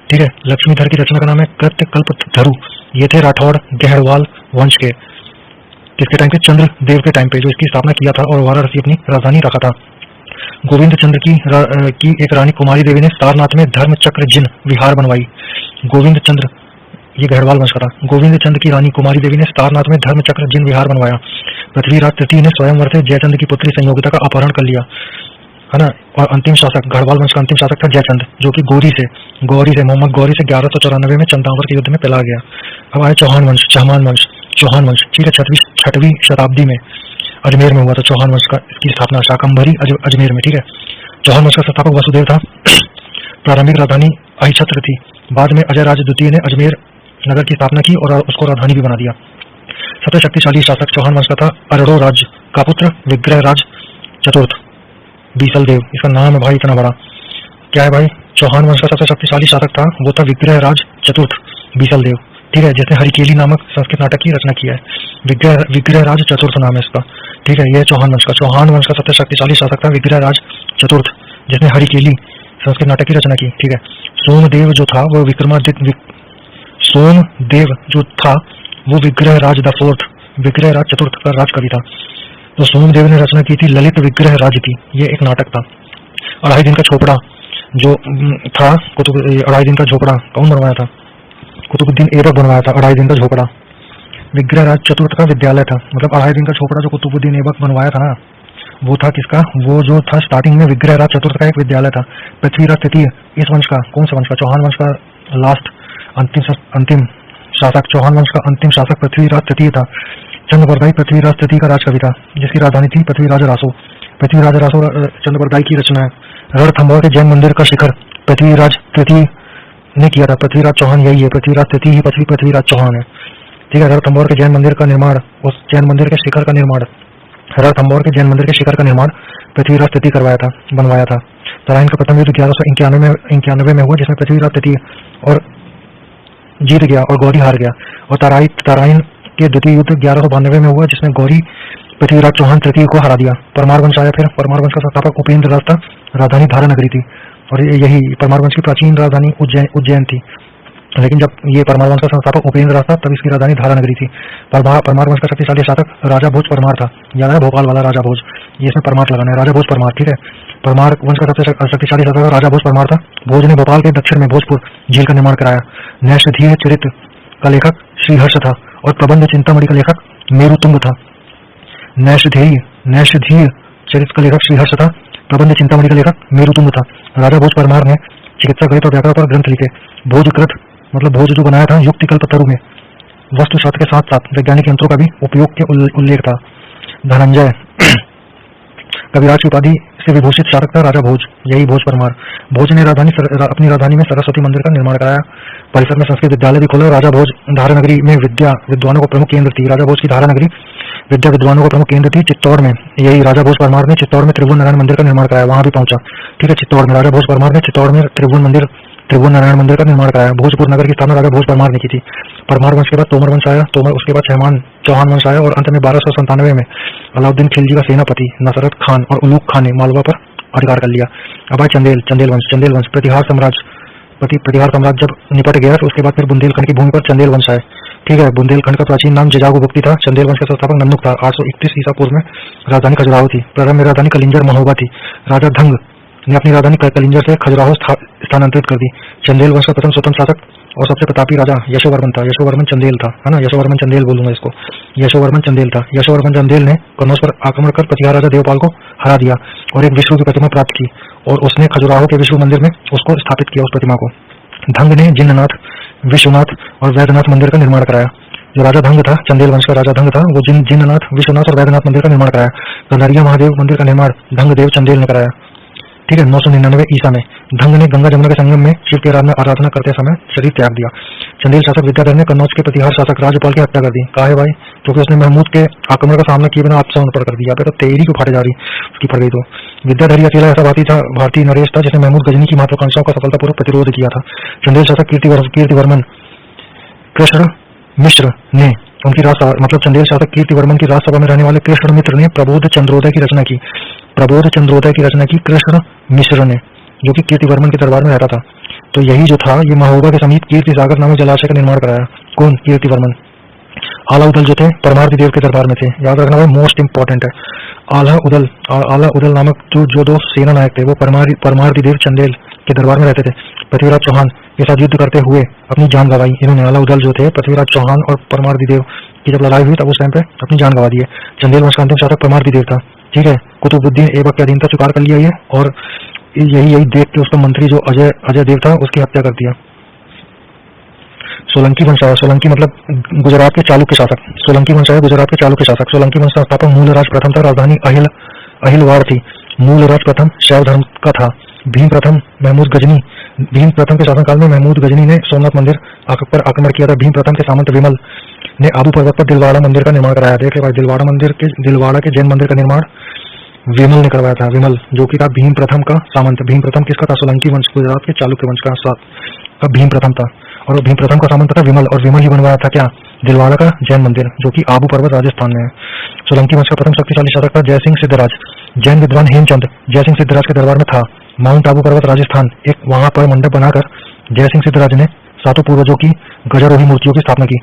ठीक है। लक्ष्मीधर की रचना का नाम है कृत्य कल्पतरु। ये थे राठौड़ गहड़वाल वंश के। किसके टाइम पे? चंद्रदेव के टाइम पे, जो इसकी स्थापना किया था और वाराणसी अपनी राजधानी रखा था। गोविंद चंद्र की एक रानी कुमारी देवी ने सारनाथ में धर्म चक्र जिन विहार बनवाई। गोविंद चंद्र, ये गहड़वाल वंश का था। गोविंद चंद्र की रानी कुमारी देवी ने सारनाथ में धर्म चक्र जिन विहार बनवाया। पृथ्वीराज तृतीय ने स्वयंवर से जयचंद की पुत्री संयोगिता का अपहरण कर लिया, है ना। और अंतिम शासक गढ़वाल वंश का अंतिम शासक था जयचंद, जो कि गौरी से मोहम्मद गौरी से 1194 में चंदावर के युद्ध में पिला गया। अब आया चौहान वंश। चौहान वंश। ठीक है। 6वीं शताब्दी में अजमेर में हुआ था चौहान वंश का, इसकी स्थापना शाकंभरी अजमेर में। ठीक है। चौहान वंश का संस्थापक वसुदेव था। प्रारंभिक राजधानी अहिछत्र थी। बाद में अजय राज द्वितीय ने अजमेर नगर की स्थापना की और उसको राजधानी भी बना दिया। सबसे शक्तिशाली शासक चौहान वंश का था अरड़ो राज का पुत्र विग्रह राज चतुर्थ बीसल देव। इसका नाम है भाई इतना बड़ा, क्या है भाई? चौहान वंश का सबसे शक्तिशाली शासक था, वो था विग्रह राज चतुर्थ बीसल देव। ठीक है। जिसने हरिकेली नामक संस्कृत नाटक की रचना किया है। विग्रह राज चतुर्थ नाम है इसका। ठीक है। यह चौहान वंश का सबसे शक्तिशाली शासक था विग्रह राज चतुर्थ, जिसने हरिकेली संस्कृत नाटक की रचना की। ठीक है। सोमदेव जो था वो विग्रह राज द फोर्थ, विग्रह राज चतुर्थ का राजकवि था। तो सोमदेव ने रचना की थी ललित विग्रह राज की। ये एक नाटक था। अढ़ाई दिन का झोपड़ा जो था, अढ़ाई दिन का झोपड़ा कौन बनवाया था? कुतुबुद्दीन ऐबक बनवाया था अढ़ाई दिन का झोपड़ा। विग्रह राज चतुर्थ का विद्यालय था, मतलब अढ़ाई दिन का झोपड़ा जो कुतुबुद्दीन ऐबक बनवाया था ना, वो था किसका? वो जो था स्टार्टिंग में विग्रह राज चतुर्थ का एक विद्यालय था। पृथ्वीराज तृतीय इस वंश का, कौन सा वंश का? चौहान वंश का लास्ट अंतिम शासक, चौहान वंश का अंतिम शासक पृथ्वीराज तृतीय था। चंद्रबरदाई पृथ्वीराज तृतीय का राजकवि था, जिसकी राजधानी थी पृथ्वीराज रासो। पृथ्वीराज रासो चंद्रबरदाई की रचना है। रणथंभौर के जैन मंदिर का शिखर पृथ्वीराज तृतीय ने किया था। पृथ्वीराज चौहान यही है, पृथ्वीराज तृतीय ही पृथ्वीराज चौहान है। ठीक है। रणथंभौर के जैन मंदिर का निर्माण, उस जैन मंदिर के शिखर का निर्माण, रणथंभौर के जैन मंदिर के शिखर का निर्माण पृथ्वीराज तृतीय बनवाया था। तराइन का प्रथम युद्ध 1191 में हुआ, जिसमें पृथ्वीराज तृतीय और जीत गया और गौरी हार गया। और तराइन के द्वितीय युद्ध 1192 में हुआ, जिसमें गौरी पृथ्वीराज चौहान तृतीय को हरा दिया। परमार वंश आया। फिर परमार वंश का संस्थापक उपेंद्र राज था। राजधानी धारानगरी थी, और यही परमार वंश की प्राचीन राजधानी उज्जैन थी। लेकिन जब ये परमार वंश का संस्थापक उपेंद्र राज था, तब इसकी राजधानी धारानगरी थी। परमार वंश का शक्तिशाली शासक राजा भोज परमार था। याद है भोपाल वाला राजा भोज, ये इसमें परमार लगाना है, राजा भोज परमार। ठीक है। परमार वंश का सबसे शक्तिशाली शासक राजा भोज परमार था। भोज ने भोपाल के दक्षिण में भोजपुर झील का निर्माण कराया। नैषधीय चरित्र का लेखक श्रीहर्ष था और प्रबंध चिंतामणि का लेखक मेरुतुंग था। नैषधीय चरित्र का लेखक श्रीहर्ष था, प्रबंध चिंतामणि का लेखक मेरुतुंग था। राजा भोज परमार ने चिकित्सा गणित और व्याकरण पर ग्रंथ लिखे। भोजकृत मतलब भोज जो बनाया था युक्ति कल्पतरु में वस्तु शास्त्र के साथ साथ वैज्ञानिक यंत्रों का भी उपयोग के उल्लेख था। धनंजय कविराज की उपाधि से विभूषित शासक था राजा भोज, यही भोज परमार। भोज ने अपनी राजधानी में सरस्वती मंदिर का निर्माण कराया। परिसर में संस्कृत विद्यालय भी खोला। राजा भोज धारानगरी में विद्वानों का प्रमुख केंद्र थी। राजा भोज की धारानगरी विद्या विद्वानों का प्रमुख केंद्र थी। चित्तौड़ में यही राजा भोज परमार ने चित्तौड़ में त्रिभुवन नारायण मंदिर का निर्माण कराया, वहां भी पहुंचा। ठीक है। चित्तौड़ में राजा भोज परमार ने चित्तौड़ में त्रिभुवन नारायण मंदिर का निर्माण कराया। भोजपुर नगर की स्थापना राजा भोज परमार ने की थी। परमार वंश के बाद तोमर वंश आया, उसके बाद चौहान वंश आया, और अंत में 1297 में अलाउद्दीन खिलजी का सेनापति नसरत खान और उलूग खान ने मालवा पर अधिकार कर लिया। अब आए चंदेल वंश। प्रतिहार साम्राज्य जब निपट गया तो उसके बाद फिर बुंदेलखंड की भूमि पर चंदेल वंश आए। ठीक है। बुंदेलखंड का प्राचीन नाम जिजागुबुक्ति था। चंदेल वंश का संस्थापक नन्नुक था। 831 ईसा पूर्व में राजधानी खजुराहो थी। प्रारंभ में राजधानी कलिंजर महोबा थी। राजा धंग ने अपनी राजधानी कलिंजर से खजुराहो स्थानांतरित कर दी। चंदेल वंश का प्रथम स्वतंत्र शासक और सबसे प्रतापी राजा यशोवर्मन था। यशोवर्मन चंदेल था, है ना, यशोवर्मन चंदेल बोलूंगा इसको, यशोवर्मन चंदेल था। यशोवर्मन चंदेल ने कन्नौज पर आक्रमण कर प्रतिहार राजा देवपाल को हरा दिया और एक विष्णु की प्रतिमा प्राप्त की और उसने खजुराहो के विष्णु मंदिर में उसको स्थापित किया, उस प्रतिमा को। धंग ने जिन्नाथ, विश्वनाथ और वैद्यनाथ मंदिर का निर्माण कराया। जो राजा धंग था, चंदेल वंश का राजा धंग था, वो जिन्नाथ, विश्वनाथ और वैद्यनाथ मंदिर का निर्माण कराया। गंधारिया महादेव मंदिर का निर्माण धंग देव चंदेल ने कराया। ठीक है। 999 ईसा में धंग ने गंगा जमुना के संगम में शिव की आराधना करते समय शरीर त्याग दिया। चंदेल शासक विद्याधर ने कन्नौज के प्रतिहार शासक राजपाल की हत्या कर दी। कहा है भाई, क्योंकि उसने महमूद के आक्रमण का सामना किए बिना आत्मसमर्पण कर दिया। तो तेरी को फाटे जा रही उसकी पड़ गई। तो विद्याधर अकेला ऐसा भारतीय नरेश था जिसने महमूद गजनी की महत्वाकांक्षाओं का सफलतापूर्वक प्रतिरोध किया था। चंदेल शासक कीर्तिवर्मन कृष्ण मिश्र ने उनकी राजसभा, मतलब चंदेल शासक कीर्तिवर्मन की राजसभा में रहने वाले कृष्ण मित्र ने प्रबोध चंद्रोदय की रचना की। प्रबोध चंद्रोदय की रचना की कृष्ण मिश्र ने, जो कि कीर्तिवर्मन के दरबार में रहता था। तो यही जो था, ये महोबा के समीप कीर्ति सागर नामक जलाशय का निर्माण कराया। कौन? कीर्तिवर्मन। आला उदल जो थे परमार्थ देव के दरबार में थे, याद रखना भाई, मोस्ट इंपॉर्टेंट है। आला उदल नामक जो दो सेना नायक थे वो परमार्थ देव चंदेल के दरबार में रहते थे। पृथ्वीराज चौहान के साथ युद्ध करते हुए अपनी जान गंवाई इन्होंने। आला उदल जो थे पृथ्वीराज चौहान और परमार्थ देव की जब लड़ाई हुई तब उस टाइम पे अपनी जान गंवा दी है। चंदेल वंश का अंतिम शासक परमार्थ देव था। ठीक है। कुतुबुद्दीन ऐबक की अधीनता स्वीकार कर लिया ये, और यही देख के उसका मंत्री जो अजय देव था उसकी हत्या कर दिया। सोलंकी वंश आया। सोलंकी मतलब गुजरात के चालुक्य शासक। सोलंकी वंश आया गुजरात के चालुक्य शासक। सोलंकी वंश का स्थापक मूलराज प्रथम था। राजधानी अहिलवाड़ थी। मूलराज प्रथम शैव धर्म का था। भीम प्रथम के शासनकाल में महमूद गजनी ने सोमनाथ मंदिर पर आक्रमण किया था। भीम प्रथम के सामंत विमल ने आबू पर्वत पर दिलवाड़ा मंदिर का निर्माण कराया। देख ले भाई, दिलवाड़ा के जैन मंदिर का निर्माण विमल ने करवाया था। विमल जो कि था भीम प्रथम का सामंत। भीम प्रथम किसका था? सोलंकी वंश, गुजरात के चालुक्य वंश का भीम प्रथम था। और भीम प्रथम का सामंत था विमल, और विमल ही बनवाया था क्या? दिलवाड़ा का जैन मंदिर, जो कि आबू पर्वत राजस्थान में है। सोलंकी वंश का प्रथम शक्तिशाली शासक था जयसिंह सिद्धराज। जैन विद्वान हेमचंद जयसिंह सिद्धराज के दरबार में था। माउंट आबू पर्वत राजस्थान, एक वहां पर मंडप बनाकर जयसिंह सिद्धराज ने सातों पूर्वजों की गजरोही मूर्तियों की स्थापना की।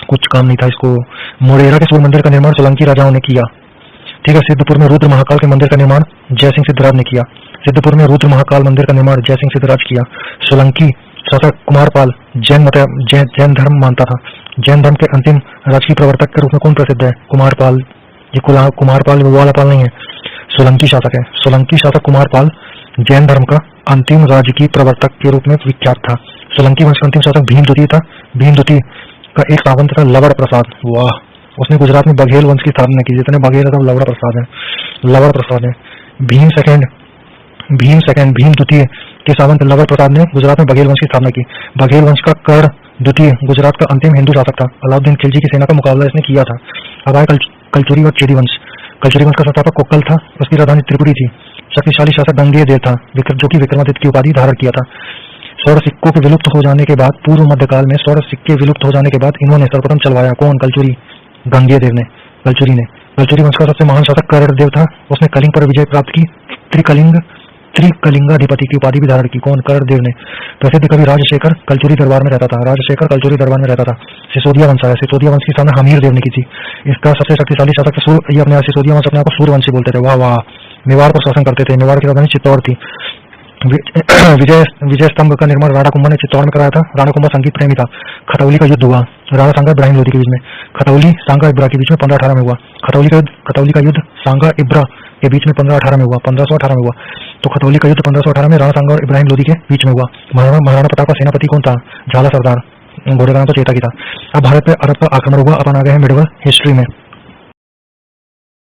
कुछ काम नहीं था इसको। मोरेरा के सूर्य मंदिर का निर्माण सोलंकी राजाओं ने किया। ठीक है। सिद्धपुर में रुद्र महाकाल के मंदिर का निर्माण जयसिंह सिद्धराज ने किया। सिद्धपुर में रुद्र महाकाल मंदिर का निर्माण जयसिंह सिद्धराज किया। सोलंकी शासक कुमारपाल जैन धर्म मानता था। जैन धर्म के अंतिम राजकीय प्रवर्तक के रूप में कौन प्रसिद्ध है? कुमारपाल। ये कुमारपाल वाला पाल नहीं है, सोलंकी शासक है। सोलंकी शासक कुमारपाल जैन धर्म का अंतिम राजकीय प्रवर्तक के रूप में विख्यात था। सोलंकी वंश का अंतिम शासक भीम द्वितीय था। भीम द्वितीय का एक सावंत था लवड़ प्रसाद। वाह, उसने गुजरात में बघेल वंश की स्थापना की। जितने बघेल है लवड़ प्रसाद है, लवड़ प्रसाद है। भीम द्वितीय के सावंत लवड़ प्रसाद ने गुजरात में बघेल वंश की स्थापना की। बघेल वंश का कर्ण द्वितीय गुजरात का अंतिम हिंदू शासक था। अलाउद्दीन खिलजी की सेना का मुकाबला इसने किया था। अब आए कलचुरी व चेदी वंश। कलचुरी वंश का संस्थापक कोक्कल था। उसकी राजधानी त्रिपुरी थी। शक्तिशाली शासक गंगेय देव था, जो कि विक्रमादित्य की उपाधि धारण किया था। स्वर्ण सिक्कों के विलुप्त हो जाने के बाद, पूर्व मध्यकाल में स्वर्ण सिक्के विलुप्त हो जाने के बाद इन्होंने सर्वप्रथम चलवाया। कौन? कलचुरी, गंगेय देव ने, कलचुरी ने। कलचुरी वंश का सबसे महान शासक कर्ण देव था। उसने कलिंग पर विजय प्राप्त की। त्रिकलिंगाधिपति की उपाधि भी धारण की। कौन? कर्ण देव ने। प्रसिद्ध कवि राजशेखर कलचुरी दरबार में रहता था। राजशेखर कलचुरी दरबार में रहता था। सिसोदिया वंश आया। सिसोदिया वंश की स्थापना हमीर देव ने की थी। इसका सबसे शक्तिशाली शासक ये अपने सिसोदिया वंश अपने आप को सूर्यवंशी बोलते थे। वाह वाह। मेवाड़ पर शासन करते थे। मेवाड़ की राजधानी चित्तौड़ थी। विजय स्तंभ का निर्माण राणा कुंभा ने चित्तौड़ में कराया था। राणा कुंभा संगीत प्रेमी था। खतौली का युद्ध हुआ राणा सांगा इब्राहिम लोधी के बीच में। खतौली सांगा इब्रा के बीच में 1518 में हुआ। खतौली का युद्ध सांगा इब्रा के बीच में 1518 में हुआ। 1518 में हुआ। तो खतौली का युद्ध 1518 में राणा सांगा और इब्राहिम लोधी के बीच में हुआ। महाराणा प्रताप का सेनापति कौन था? झाला सरदार। घोड़े का नाम तो चेता की था। अब भारत पे अरब का आक्रमण हुआ। अपन आ गए हैं मिडिवल हिस्ट्री में।